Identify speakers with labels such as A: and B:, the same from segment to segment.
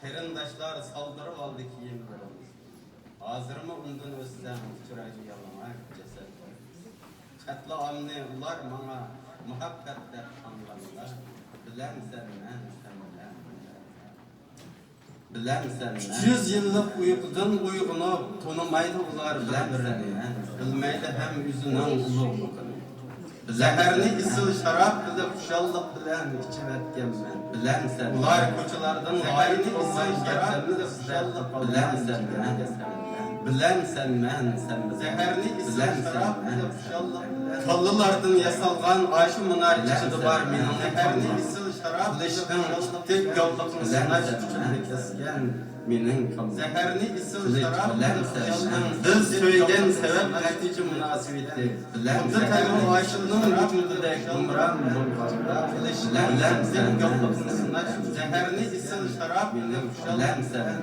A: Qarindoshlar soldurib oldi kiyimlarimizni. Hozirmi undan o'ssam uchraydi yalamak jasad. Qatlamni ular menga muhabbat deb tanlaganlar. Bilamsan men sendan. Bilamsan 300 yillik uyqudan uyg'onib, tonimaydi ular bilarini. Bilmaydi ham o'zining ulug'ligini. Zaharni isil sharab qilib xushallik bilan ichib o'tganman. Bilamsan. Ular ko'chalardan g'oyini olmay gaplarni xushallik bilamsan. Bilamsan men sen zaharni isil sharab qilib xushallik bilan kallalardan yasalgan aşı munar ichida bor mening zaharni isil sharab qilishdan tek yolliqni sanash uchun kesgan mening zaharni isil sharab bilan biz söyleyen sebep natija munosabati bilan zaharni aşının vücudida umran bo'lganda qilishdan tek yolliqni sanash zaharni isil sharab bilan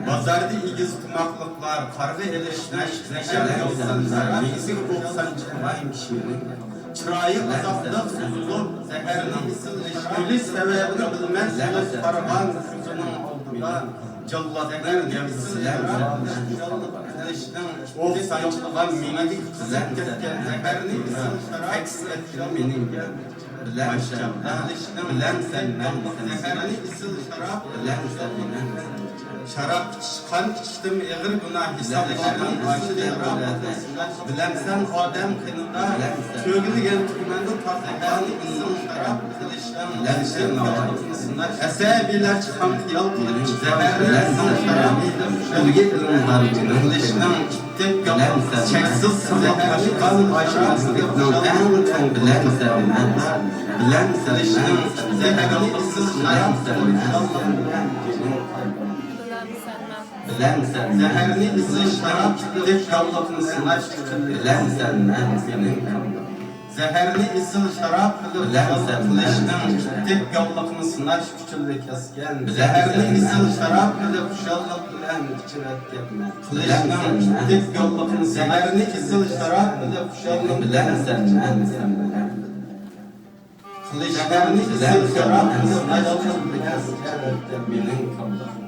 A: bozorda igiz qumaqliqlar qarg'a elishnash zashar yollanlar mesik o'qsan chiqmayın kişinin chiroyi azoqda suzilib zaharni isil o'lish sababini bilmas baraban ko'zining oldida jallatlar gamsizlar qilishdan o'qsanchiqlar mening qizib ketgan zaharni isil aks etgan mening bilamsan zaharni isil sharab bilamsan Şarap kan içtim ağır günah hesaplardan bilemsen adam kınında kögülgen tümende tatlıdan insan şarap kılıştan bilemsen esabiler çıkan kıyal kılıç bilemsen şarap ölge ilimler kılıştan kittek bilemsen çeksiz sıvakları kan aşırısından en son bilemsen zeherli ıssız şarap Bilemsen, zaharni izi şarap tek yolliqni sinash uchun bilemsan men sening zaharni izi şarap qilishdan tek yolliqni sinash uchun kesgan zaharni izi şarap qilib xushallik bilan ichib o'tganman qilishdan tek yolliqni zaharni izi şarap qilib xushallik bilemsan men qilishlarni izi şarap qilib xushallik mening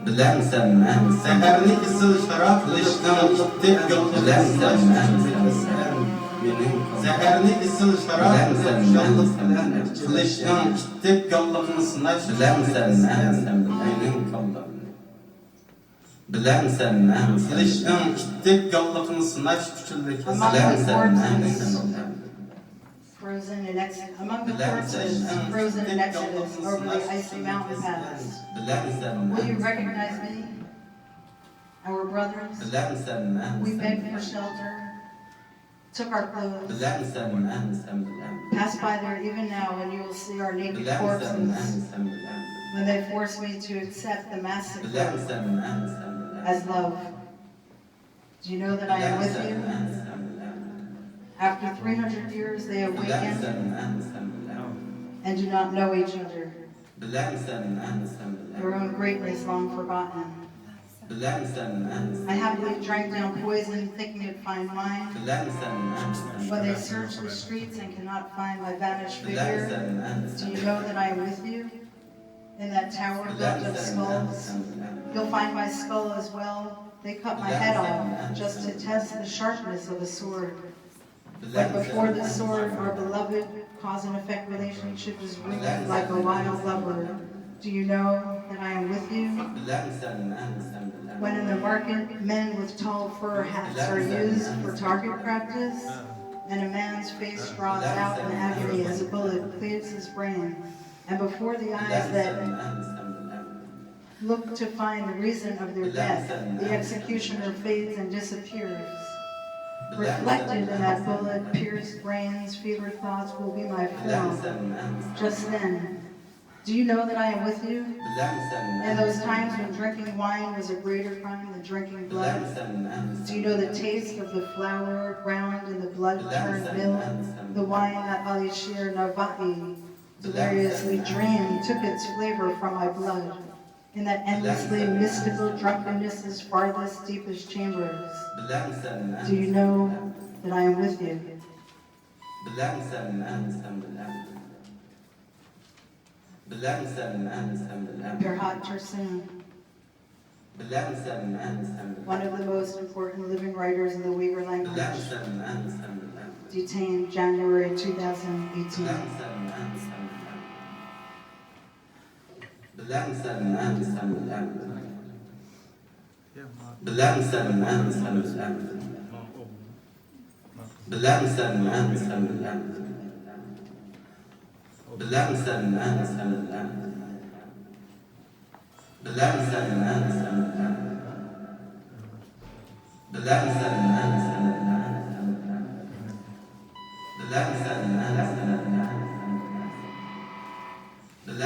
A: bilemsen men zaharni isil sharab qilishdan tek yo'l bilemsen men zaharni isil sharab xushallik bilan qilishdan tek yo'lliqni sinash bilemsen men mening bilemsen men qilishdan tek yo'lliqni sinash kuchlik bilemsen men
B: Frozen in Exodus, among the corpses frozen in Exodus over the icy mountain paths. Will you recognize me? Our brothers? We begged for shelter, took our clothes, passed by there even now and you will see our naked corpses when they force me to accept the massacre as love. Do you know that I am with you? After 300 years, they awaken and do not know each other. Their own greatness long forgotten. I happily drank down poison, thinking it'd find mine. When they search the streets and cannot find my vanished figure, do you know that I am with you? In that tower built of skulls, you'll find my skull as well. They cut my head off just to test the sharpness of a sword. But before the sword, our beloved cause and effect relationship is rooted like a wild lover. Do you know that I am with you? When in the market, men with tall fur hats are used for target practice, and a man's face draws out in agony as a bullet cleaves his brain, and before the eyes that look to find the reason of their death, the executioner fades and disappears. Reflected in that bullet-pierced brain's fevered thoughts will be my form. Just then, do you know that I am with you? In those times when drinking wine was a greater crime than drinking blood, do you know the taste of the flour ground in the blood-turned milk, the wine that Alishir Narva'i deliriously dreamed took its flavor from my blood? In that endlessly mystical drunkenness's farthest, deepest chambers, do you know that I am with you? Perhat Tursun. one of the most important living writers in the Uyghur language, detained January 2018.